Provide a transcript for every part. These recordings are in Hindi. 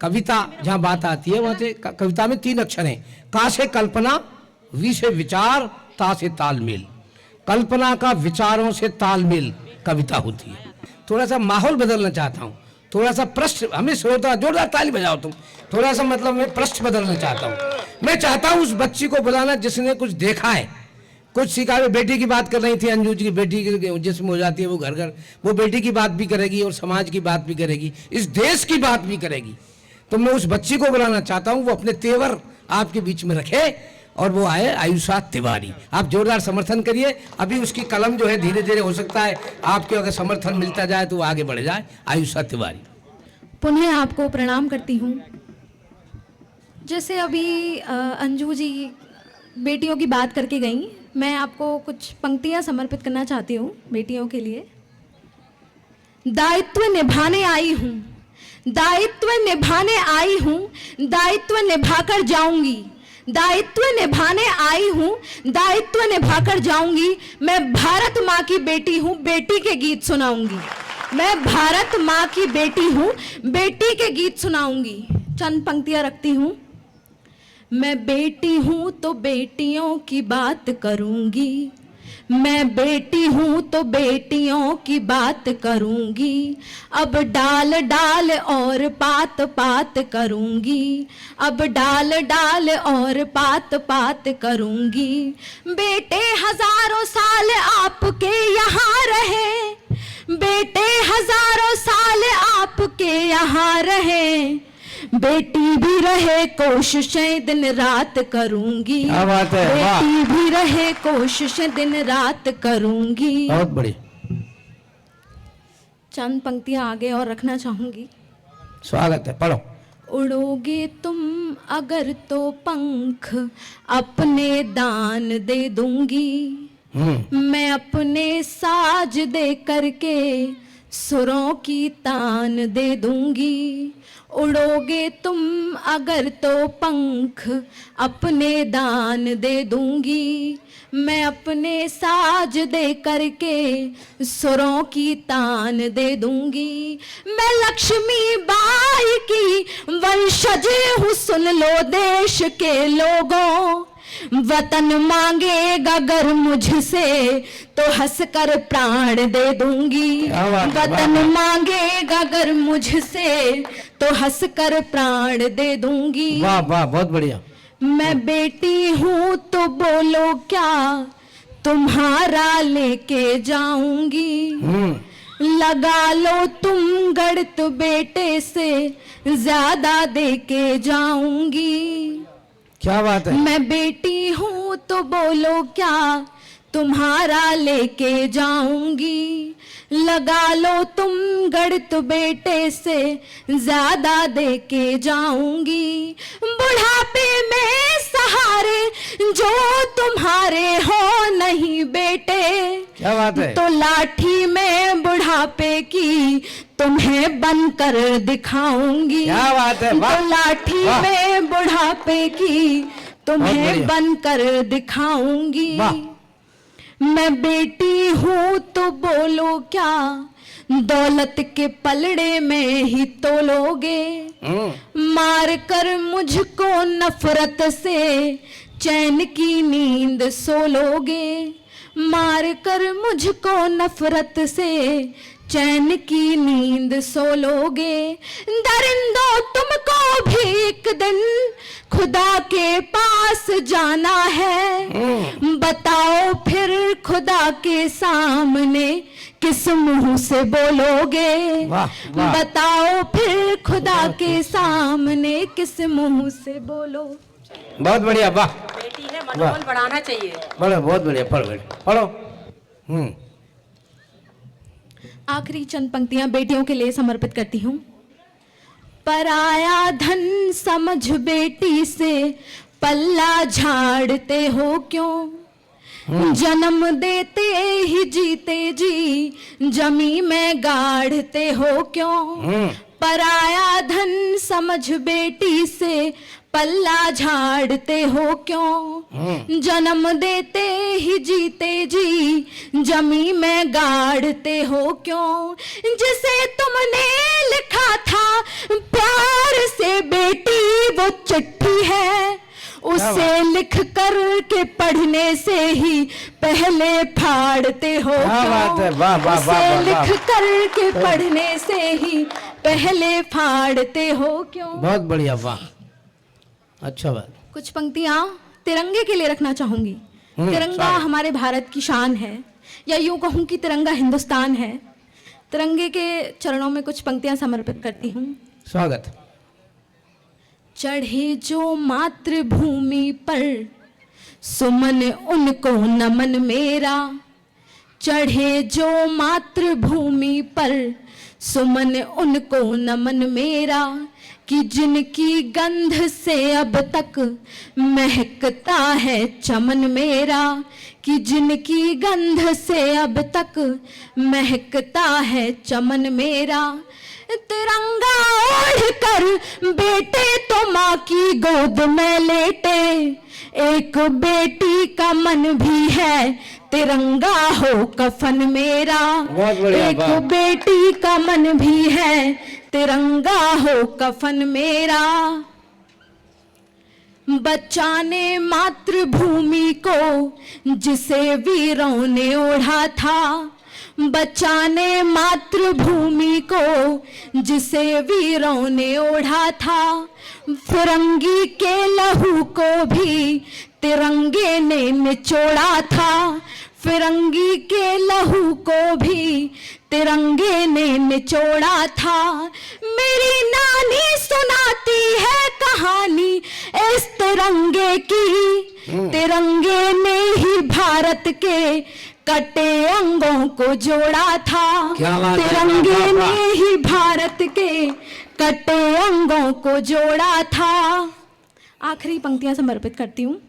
कविता जहाँ बात आती है वहाँ से कविता में 3 अक्षर हैं। का से कल्पना, वी से विचार, ता से तालमेल। कल्पना का विचारों से तालमेल कविता होती है। थोड़ा सा माहौल बदलना चाहता हूँ, थोड़ा सा पृष्ठ, हमें श्रोता जोरदार ताली बजाओ तुम, थोड़ा सा मतलब मैं पृष्ठ बदलना चाहता हूँ। मैं चाहता हूँ उस बच्ची को बुलाना जिसने कुछ देखा है, कुछ सीखा है। बेटी की बात कर रही थी, अंजू जी की बेटी की जिसमें हो जाती है वो घर घर, वो बेटी की बात भी करेगी और समाज की बात भी करेगी, इस देश की बात भी करेगी। तो मैं उस बच्ची को बुलाना चाहता हूँ, वो अपने तेवर आपके बीच में रखे और वो आए आयुषा तिवारी। आप जोरदार समर्थन करिए। अभी उसकी कलम जो है धीरे धीरे हो सकता है आपके अगर समर्थन मिलता जाए तो वो आगे बढ़ जाए। आयुषा तिवारी। पुनः आपको प्रणाम करती हूँ। जैसे अभी अंजू जी बेटियों की बात करके गई, मैं आपको कुछ पंक्तियाँ समर्पित करना चाहती हूँ बेटियों के लिए। दायित्व निभाने आई हूँ, दायित्व निभाने आई हूँ, दायित्व निभाकर जाऊंगी, दायित्व निभाने आई हूँ, दायित्व निभाकर जाऊंगी। मैं भारत माँ की बेटी हूँ, बेटी के गीत सुनाऊंगी। मैं भारत माँ की बेटी हूँ, बेटी के गीत सुनाऊंगी। चंद पंक्तियाँ रखती हूँ। मैं बेटी हूँ तो बेटियों की बात करूंगी, मैं बेटी हूँ तो बेटियों की बात करूंगी। अब डाल डाल और पात पात करूंगी, अब डाल डाल और पात पात करूंगी। बेटे हजारों साल आपके यहाँ रहे, बेटे हजारों साल आपके यहाँ रहे, बेटी भी रहे कोशिशें दिन रात करूंगी। क्या बात है, बेटी भी रहे कोशिशें दिन रात करूंगी। बहुत बड़ी। चंद पंक्तियां आगे और रखना चाहूंगी। स्वागत है, पढ़ो। उड़ोगे तुम अगर तो पंख अपने दान दे दूंगी, मैं अपने साज दे करके सुरों की तान दे दूंगी। उड़ोगे तुम अगर तो पंख अपने दान दे दूंगी, मैं अपने साज दे करके सुरों की तान दे दूंगी। मैं लक्ष्मी बाई की वंशज हूँ, सुन लो देश के लोगों। वतन मांगेगा अगर मुझसे तो हंसकर प्राण दे दूंगी। वतन मांगेगा अगर मुझसे तो हंसकर प्राण दे दूंगी। वाह वाह, बहुत बढ़िया। मैं बेटी हूँ तो बोलो क्या तुम्हारा लेके जाऊंगी। लगा लो तुम गढ़त बेटे से ज्यादा दे के जाऊंगी। क्या बात है। मैं बेटी हूँ तो बोलो क्या तुम्हारा लेके जाऊंगी। लगा लो तुम गढ़त बेटे से ज्यादा दे के जाऊंगी। बुढ़ापे में सहारे जो तुम्हारे हो नहीं बेटे, क्या बात है। तो लाठी में बुढ़ापे की तुम्हें बनकर दिखाऊंगी। क्या बात है, वाह। तो लाठी में बुढ़ापे की तुम्हें बनकर दिखाऊंगी। मैं बेटी हूँ तो बोलो क्या दौलत के पलड़े में ही तोलोगे। मार कर मुझको नफरत से चैन की नींद सोलोगे। मार कर मुझको नफरत से चैन की नींद सोलोगे। दरिंदों तुमको भी एक दिन खुदा के पास जाना है। बताओ फिर खुदा के सामने किस मुंह से बोलोगे। बताओ फिर खुदा के सामने किस मुंह से बोलो। बहुत बढ़िया, वाह। बेटी है, मनोबल बढ़ाना चाहिए। पढ़ो, बहुत बढ़िया, पढ़ो पढ़ो। आखिरी चंद पंक्तियां बेटियों के लिए समर्पित करती हूँ। पराया धन समझ बेटी से पल्ला झाड़ते हो क्यों। जन्म देते ही जीते जी जमी में गाड़ते हो क्यों। पराया धन समझ बेटी से पल्ला झाड़ते हो क्यों। जन्म देते ही जीते जी जमी में गाड़ते हो क्यों। जिसे तुमने लिखा था प्यार से बेटी वो चिट्ठी है, उसे लिख कर के पढ़ने से ही पहले फाड़ते हो क्या बात है, वाह वाह वाह उसे वाह, वाह। लिख कर के पढ़ने से ही पहले फाड़ते हो क्यों। बहुत बढ़िया, वाह, अच्छा बात। कुछ पंक्तियां तिरंगे के लिए रखना चाहूंगी। तिरंगा स्वागत। हमारे भारत की शान है, या यूं कहूं कि तिरंगा हिंदुस्तान है। तिरंगे के चरणों में कुछ पंक्तियां समर्पित करती हूँ। स्वागत। चढ़े जो मातृभूमि पर सुमन उनको नमन मेरा, चढ़े जो मातृभूमि पर सुमन उनको नमन मेरा, कि जिनकी गंध से अब तक महकता है चमन मेरा, कि जिनकी गंध से अब तक महकता है चमन मेरा। तिरंगा ओढ़ कर बेटे तो माँ की गोद में लेटे, एक बेटी का मन भी है तिरंगा हो कफन मेरा, बहुत बढ़िया, एक वाह। बेटी का मन भी है तिरंगा हो कफन मेरा। बच्चा ने मातृभूमि को जिसे वीरों ने ओढ़ा था, बच्चा ने मातृभूमि को जिसे वीरों ने ओढ़ा था, फिरंगी के लहू को भी तिरंगे ने निचोड़ा था, फिरंगी के लहू को भी तिरंगे ने निचोड़ा था। मेरी नानी सुनाती है कहानी इस तिरंगे की, तिरंगे ने ही भारत के कटे अंगों को जोड़ा था, क्या बात है, तिरंगे वाह, वाह, ने ही भारत के कटे अंगों को जोड़ा था। आखिरी पंक्तियां समर्पित करती हूँ।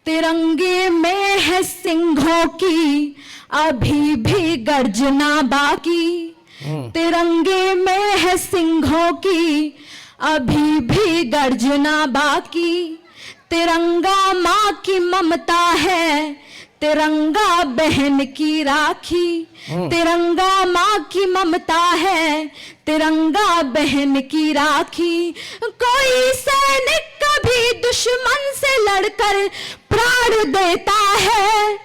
तिरंगे में है सिंहों की अभी भी गर्जना बाकी, तिरंगे में है सिंहों की अभी भी गर्जना बाकी। तिरंगा माँ की ममता है, तिरंगा बहन की राखी, तिरंगा माँ की ममता है, तिरंगा बहन की राखी। कोई सैनिक कभी दुश्मन से लड़कर प्राण देता है,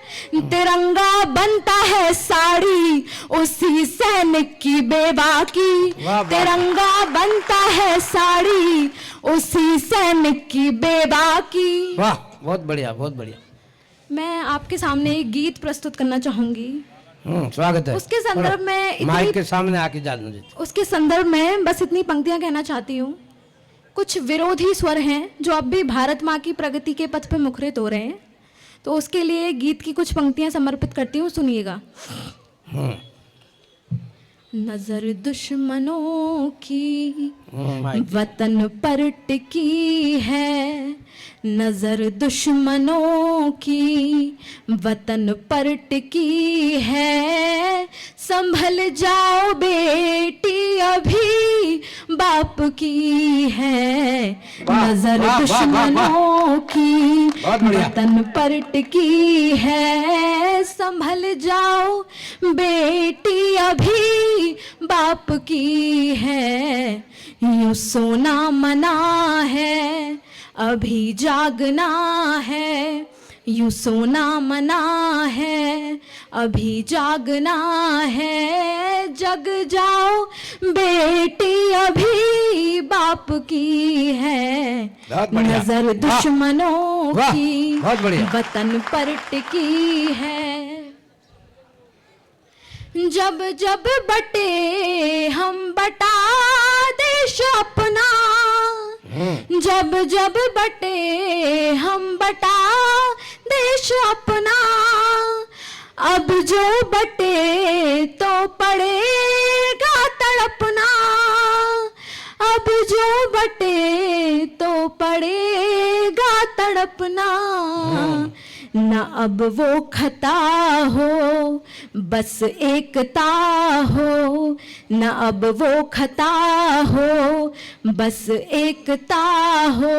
तिरंगा बनता है साड़ी उसी सैनिक की बेवा की, वाह, वाह। तिरंगा बनता है साड़ी उसी सैनिक की बेवा की। वाह, बहुत बढ़िया, बहुत बढ़िया। मैं आपके सामने एक गीत प्रस्तुत करना चाहूंगी। स्वागत है। उसके संदर्भ में माइक के सामने आके जाने दीजिए। उसके संदर्भ में बस इतनी पंक्तियां कहना चाहती हूँ। कुछ विरोधी स्वर हैं जो अब भी भारत माँ की प्रगति के पथ पर मुखरित हो रहे हैं, तो उसके लिए गीत की कुछ पंक्तियां समर्पित करती हूँ, सुनिएगा। नजर दुश्मनों की वतन पर टिकी है, नजर दुश्मनों की वतन पर टिकी है, संभल जाओ बेटी अभी बाप की है, नजर वाह, वाह, वाह, दुश्मनों की बहुत बढ़िया। वतन पर टिकी है, संभल जाओ बेटी अभी बाप की है। यूं सोना मना है अभी जागना है, यूं सोना मना है अभी जागना है, जग जाओ बेटी अभी बाप की है, बहुत बढ़िया। नजर वाह, दुश्मनों वाह, की बहुत बढ़िया। वतन पर टिकी है। जब जब बटे हम बटा देश अपना, जब जब बटे हम बटा देश अपना, अब जो बटे तो पड़ेगा तड़पना, अब जो बटे तो पड़ेगा तड़पना। न अब वो खता हो बस एकता हो, न अब वो खता हो बस एकता हो,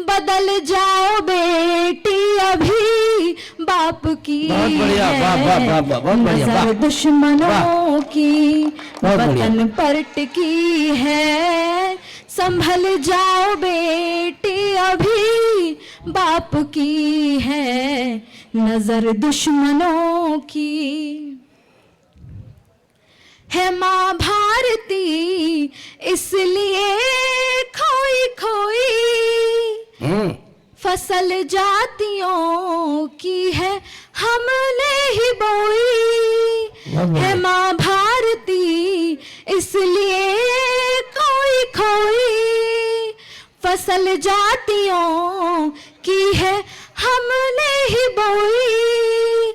बदल जाओ बेटी अभी बाप की बहुत बढ़िया, है। वाह, वाह, वाह, वाह, बहुत बढ़िया, नजर वाह। दुश्मनों की बहुत बढ़िया। वतन पर टिकी है। संभल जाओ बेटी अभी बाप की है नजर दुश्मनों की। है माँ भारती इसलिए खोई खोई फसल जातियों की है हमने ही बोई। है माँ भारती इसलिए खोई खोई फसल जातियों की है हमने ही बोई।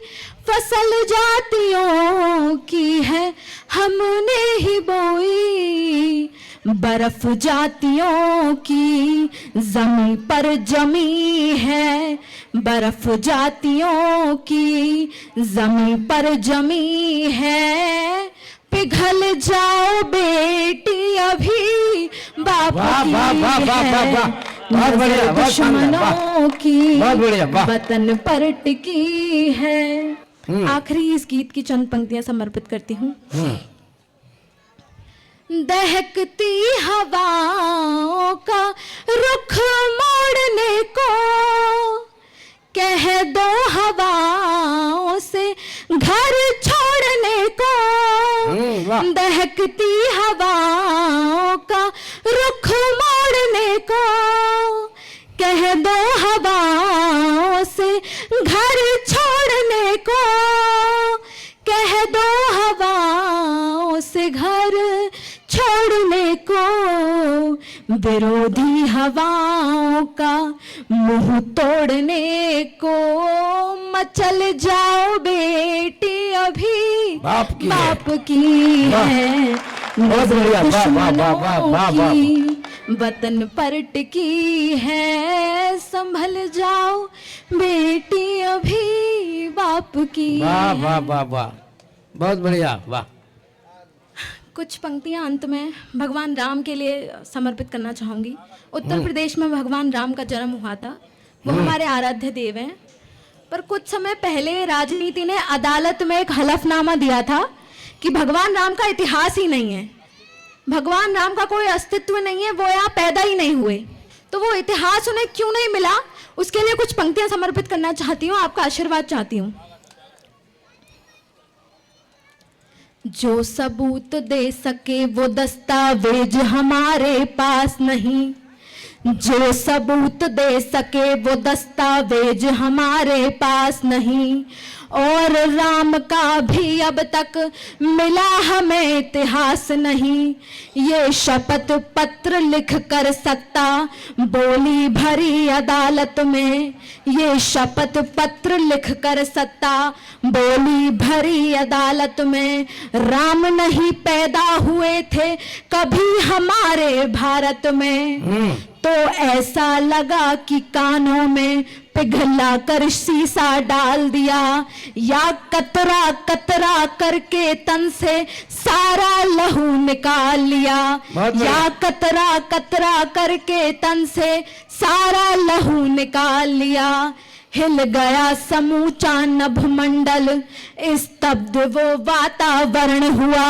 फसल जातियों की है हमने ही बोई। बर्फ जातियों की जमी पर जमी है। बर्फ जातियों की जमी पर जमी है। पिघल जाओ बेटी अभी बाप वाह, की वाह, वाह, वाह, वाह, वाह। बहुत बढ़िया, नजर बहुत शानदार, वाह। दुश्मनों की बहुत बढ़िया, वाह। वतन पर टिकी है। आखिरी इस गीत की चंद पंक्तियां समर्पित करती हूँ। दहकती हवाओं का रुख मोड़ने को कह दो हवाओं से घर छोड़ने को। वाह। दहकती हवाओं का रुख मोड़ने को कह दो हवाओं से घर छोड़ने को। कह दो हवाओं से घर छोड़ने को। विरोधी हवाओं का मुंह तोड़ने को। मचल जाओ बेटी अभी बाप की है। बाप की वाह। है बहुत बढ़िया, वाह, वाह, वाह, वाह, वाह, वाह। की वतन पर टिकी है। संभल जाओ बेटी अभी बाप की। वाह, वाह, वाह, वाह, बहुत बढ़िया, वाह। कुछ पंक्तियां अंत में भगवान राम के लिए समर्पित करना चाहूंगी। उत्तर प्रदेश में भगवान राम का जन्म हुआ था। वो हमारे आराध्य देव हैं। पर कुछ समय पहले राजनीति ने अदालत में एक हलफनामा दिया था कि भगवान राम का इतिहास ही नहीं है। भगवान राम का कोई अस्तित्व नहीं है। वो यहाँ पैदा ही नहीं हुए। तो वो इतिहास उन्हें क्यों नहीं मिला, उसके लिए कुछ पंक्तियां समर्पित करना चाहती हूँ। आपका आशीर्वाद चाहती हूँ। जो सबूत दे सके वो दस्तावेज हमारे पास नहीं। जो सबूत दे सके वो दस्तावेज हमारे पास नहीं। और राम का भी अब तक मिला हमें इतिहास नहीं। ये शपथ पत्र लिख कर सत्ता बोली भरी अदालत में। ये शपथ पत्र लिख कर सत्ता बोली भरी अदालत में। राम नहीं पैदा हुए थे कभी हमारे भारत में। तो ऐसा लगा कि कानों में पिघला कर शीशा डाल दिया। या कतरा कतरा करके तन से सारा लहू निकाल लिया। या कतरा कतरा करके तन से सारा लहू निकाल लिया। हिल गया समूचा नभमंडल स्तब्ध वो वातावरण हुआ।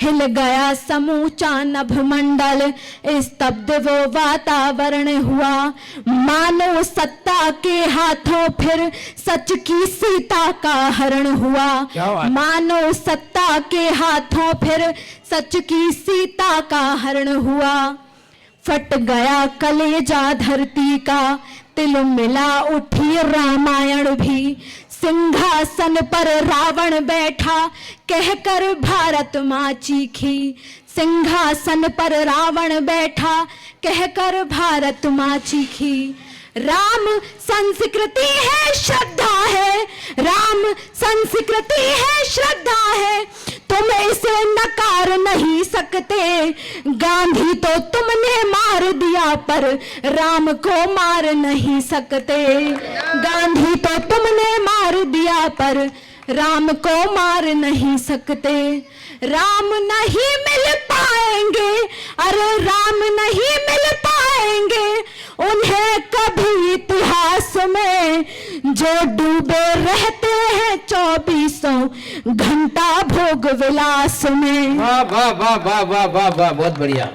हिल गया समूचा नभमंडल स्तब्ध वो वातावरण हुआ। मानो सत्ता के हाथों फिर सच की सीता का हरण हुआ। मानो सत्ता के हाथों फिर सच की सीता का हरण हुआ। फट गया कलेजा धरती का तिल मिला उठी रामायण भी। सिंहासन पर रावण बैठा कहकर भारत माँ चीखी। सिंहासन पर रावण बैठा कहकर भारत माँ चीखी। राम संस्कृति है श्रद्धा है। राम संस्कृति है श्रद्धा है। तुम इसे नकार नहीं सकते। गांधी तो तुमने मार दिया पर राम को मार नहीं सकते। गांधी तो तुमने मार दिया पर राम को मार नहीं सकते। राम नहीं मिल पाएंगे। अरे राम नहीं मिल पाएंगे उन्हें कभी इतिहास में। जो डूबे रहते हैं 24 घंटा भोग विलास में। वाह वाह वाह वाह वाह वाह वाह, बहुत बढ़िया।